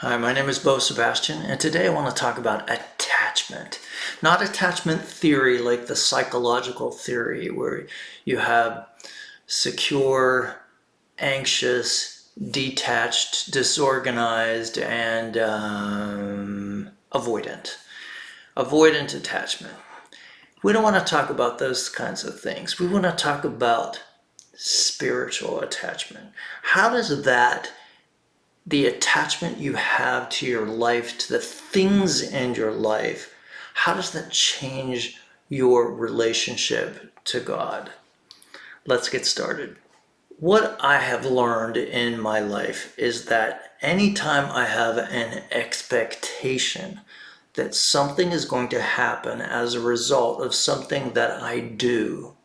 Hi, my name is Bo Sebastian, and today I want to talk about attachment. Not attachment theory like the psychological theory where you have secure, anxious, detached, disorganized, and avoidant. Avoidant attachment. We don't want to talk about those kinds of things. We want to talk about spiritual attachment. How does the attachment you have to your life, to the things in your life, how does that change your relationship to God? Let's get started. What I have learned in my life is that anytime I have an expectation that something is going to happen as a result of something that I do,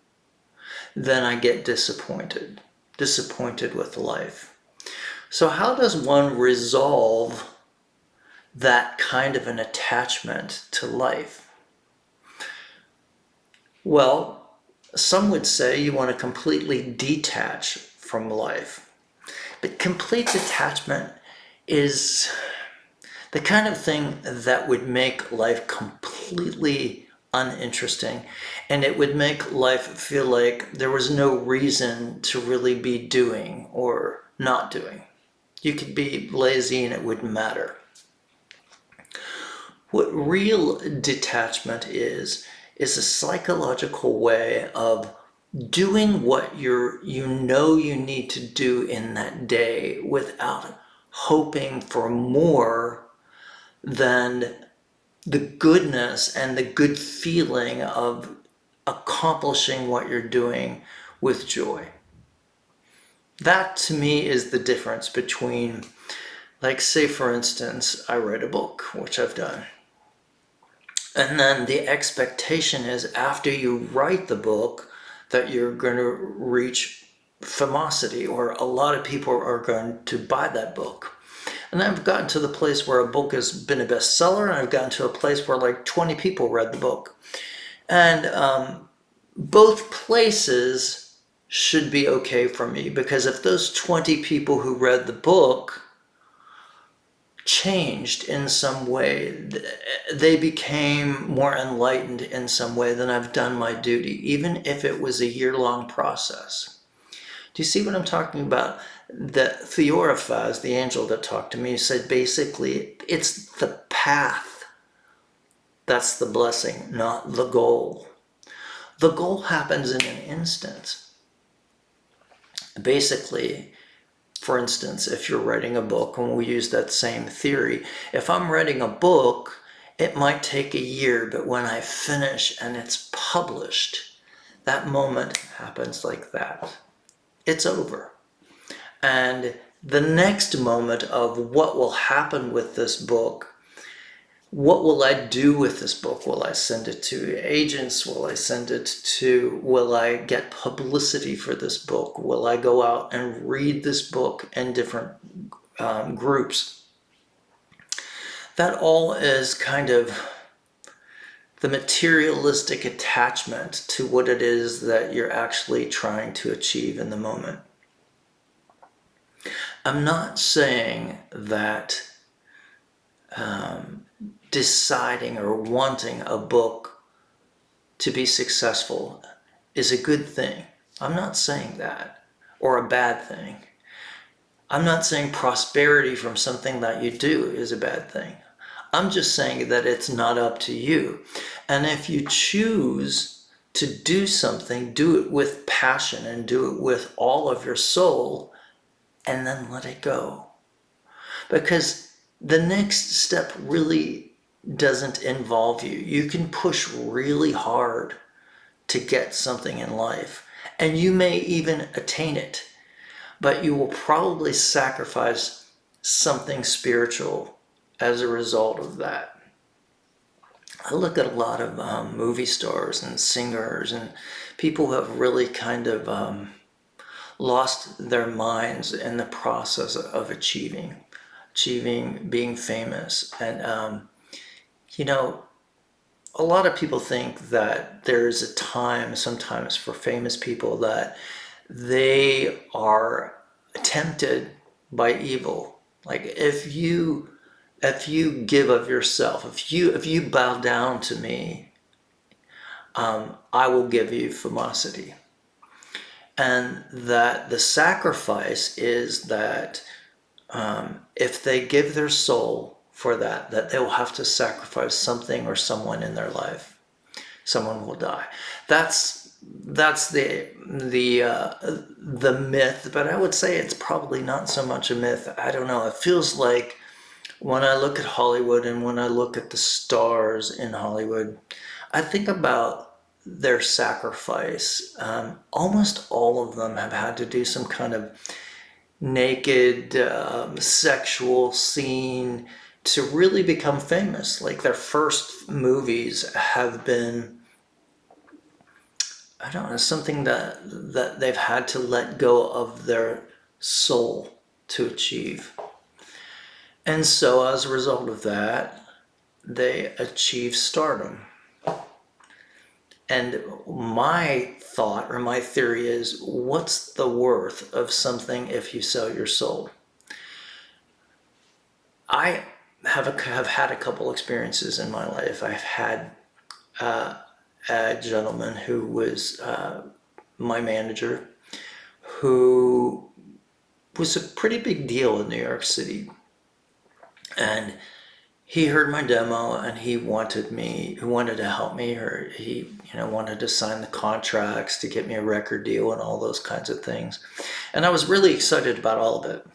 then I get disappointed with life. So how does one resolve that kind of an attachment to life? Well, some would say you want to completely detach from life. But complete detachment is the kind of thing that would make life completely uninteresting, and it would make life feel like there was no reason to really be doing or not doing. You could be lazy and it wouldn't matter. What real detachment is a psychological way of doing what you know you need to do in that day without hoping for more than the goodness and the good feeling of accomplishing what you're doing with joy. That to me is the difference between, like, say for instance, I write a book, which I've done. And then the expectation is after you write the book that you're going to reach famosity, or a lot of people are going to buy that book. And I've gotten to the place where a book has been a bestseller, and I've gotten to a place where like 20 people read the book. And both places should be okay for me, because if those 20 people who read the book changed in some way, they became more enlightened in some way, then I've done my duty, even if it was a year-long process. Do you see what I'm talking about? The Theophas, the angel that talked to me, said basically it's the path that's the blessing, not the goal. The goal happens in an instant. Basically, for instance, if you're writing a book, and we use that same theory, if I'm writing a book, it might take a year, but when I finish and it's published, that moment happens like that. It's over. And the next moment of what will happen with this book, what will I do with this book? Will I send it to agents? Will I send it to, will I get publicity for this book? Will I go out and read this book in different groups? That all is kind of the materialistic attachment to what it is that you're actually trying to achieve in the moment. I'm not saying that deciding or wanting a book to be successful is a good thing. I'm not saying that, or a bad thing. I'm not saying prosperity from something that you do is a bad thing. I'm just saying that it's not up to you. And if you choose to do something, do it with passion and do it with all of your soul, and then let it go. Because the next step really doesn't involve you. You can push really hard to get something in life, and you may even attain it, but you will probably sacrifice something spiritual as a result of that. I look at a lot of movie stars and singers and people who have really kind of lost their minds in the process of achieving being famous. And you know, a lot of people think that there's a time sometimes for famous people that they are tempted by evil. Like if you if you give of yourself, if you bow down to me, I will give you famosity. And that the sacrifice is that if they give their soul for that, that they will have to sacrifice something or someone in their life. Someone will die. That's the myth, but I would say it's probably not so much a myth. I don't know. It feels like when I look at Hollywood and when I look at the stars in Hollywood, I think about their sacrifice. Almost all of them have had to do some kind of naked sexual scene to really become famous. Like their first movies have been, I don't know, something that they've had to let go of their soul to achieve. And so as a result of that, they achieve stardom. And my thought or my theory is, what's the worth of something if you sell your soul? I have had a couple experiences in my life. I've had a gentleman who was my manager, who was a pretty big deal in New York City. And he heard my demo and he wanted to help me, or he wanted to sign the contracts to get me a record deal and all those kinds of things. And I was really excited about all of it.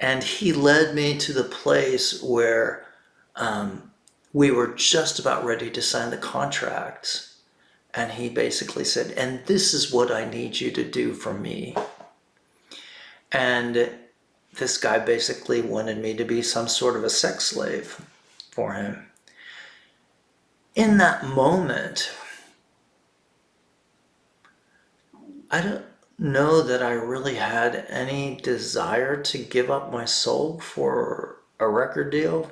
And he led me to the place where we were just about ready to sign the contracts. And he basically said, and this is what I need you to do for me. And this guy basically wanted me to be some sort of a sex slave for him. In that moment, I don't know that I really had any desire to give up my soul for a record deal.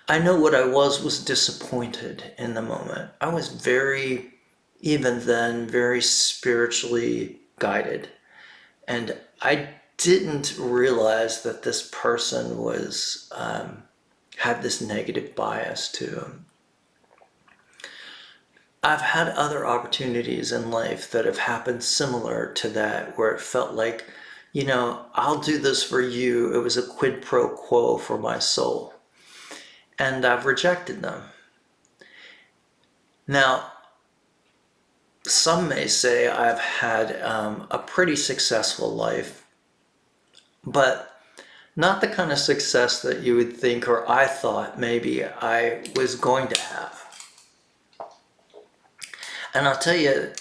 I know what I was disappointed in the moment. I was even then, very spiritually guided. And I didn't realize that this person had this negative bias to him. I've had other opportunities in life that have happened similar to that, where it felt like, I'll do this for you. It was a quid pro quo for my soul. And I've rejected them. Now, some may say I've had a pretty successful life, but not the kind of success that you would think, or I thought maybe I was going to have. And I'll tell you,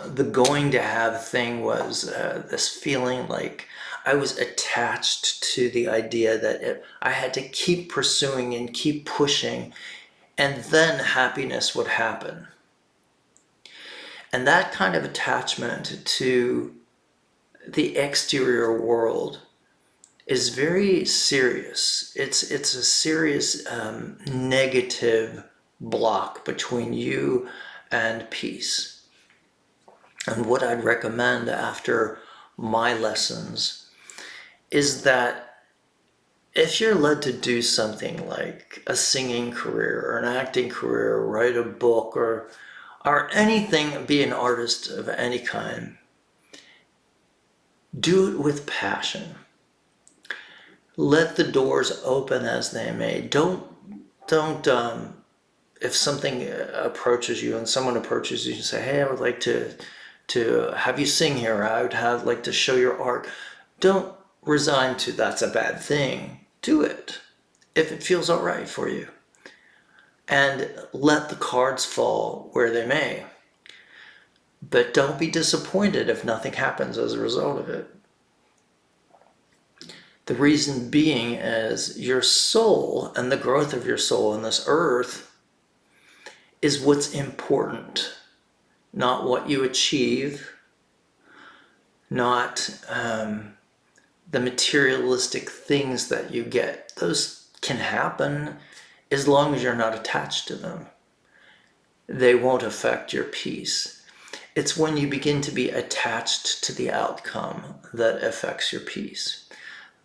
the going to have thing was this feeling like I was attached to the idea that I had to keep pursuing and keep pushing, and then happiness would happen. And that kind of attachment to the exterior world is very serious. It's a serious negative block between you and peace. And what I'd recommend after my lessons is that if you're led to do something like a singing career or an acting career, or write a book, or anything, be an artist of any kind, do it with passion. Let the doors open as they may. Don't if something approaches you and someone approaches you and say, hey, I would like to have you sing here, I would like to show your art. Don't resign to that's a bad thing. Do it if it feels all right for you. And let the cards fall where they may. But don't be disappointed if nothing happens as a result of it. The reason being is your soul and the growth of your soul in this earth is what's important, not what you achieve, not the materialistic things that you get. Those can happen as long as you're not attached to them. They won't affect your peace. It's when you begin to be attached to the outcome that affects your peace.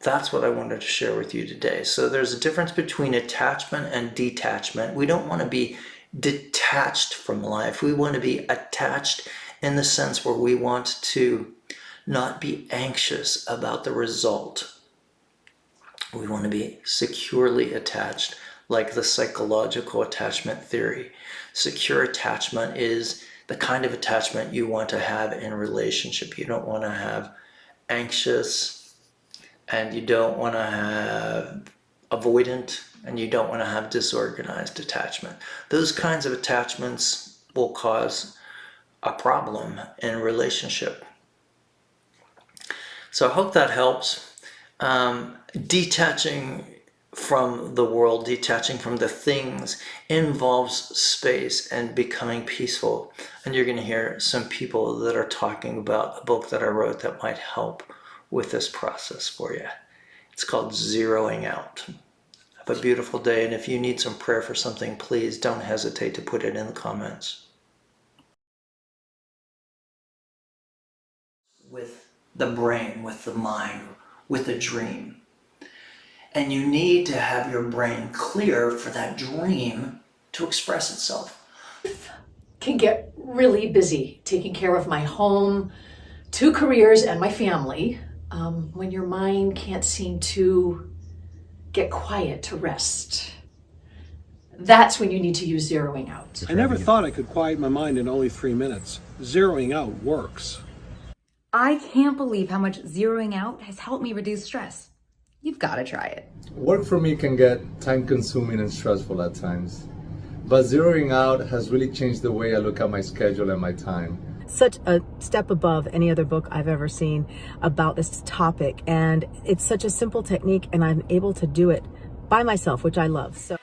That's what I wanted to share with you today. So there's a difference between attachment and detachment. We don't want to be detached from life. We want to be attached in the sense where we want to not be anxious about the result. We want to be securely attached, like the psychological attachment theory. Secure attachment is the kind of attachment you want to have in a relationship. You don't want to have anxious, and you don't want to have avoidant, and you don't want to have disorganized attachment. Those kinds of attachments will cause a problem in a relationship. So I hope that helps. Detaching from the world, detaching from the things, involves space and becoming peaceful. And you're going to hear some people that are talking about a book that I wrote that might help with this process for you. It's called Zeroing Out. Have a beautiful day, and if you need some prayer for something, please don't hesitate to put it in the comments. With the brain, with the mind, with a dream. And you need to have your brain clear for that dream to express itself. Can get really busy taking care of my home, 2 careers, and my family. When your mind can't seem to get quiet to rest, that's when you need to use zeroing out. I never thought I could quiet my mind in only 3 minutes. Zeroing out works. I can't believe how much zeroing out has helped me reduce stress. You've got to try it. Work for me can get time-consuming and stressful at times, but zeroing out has really changed the way I look at my schedule and my time. Such a step above any other book I've ever seen about this topic, and it's such a simple technique, and I'm able to do it by myself, which I love. So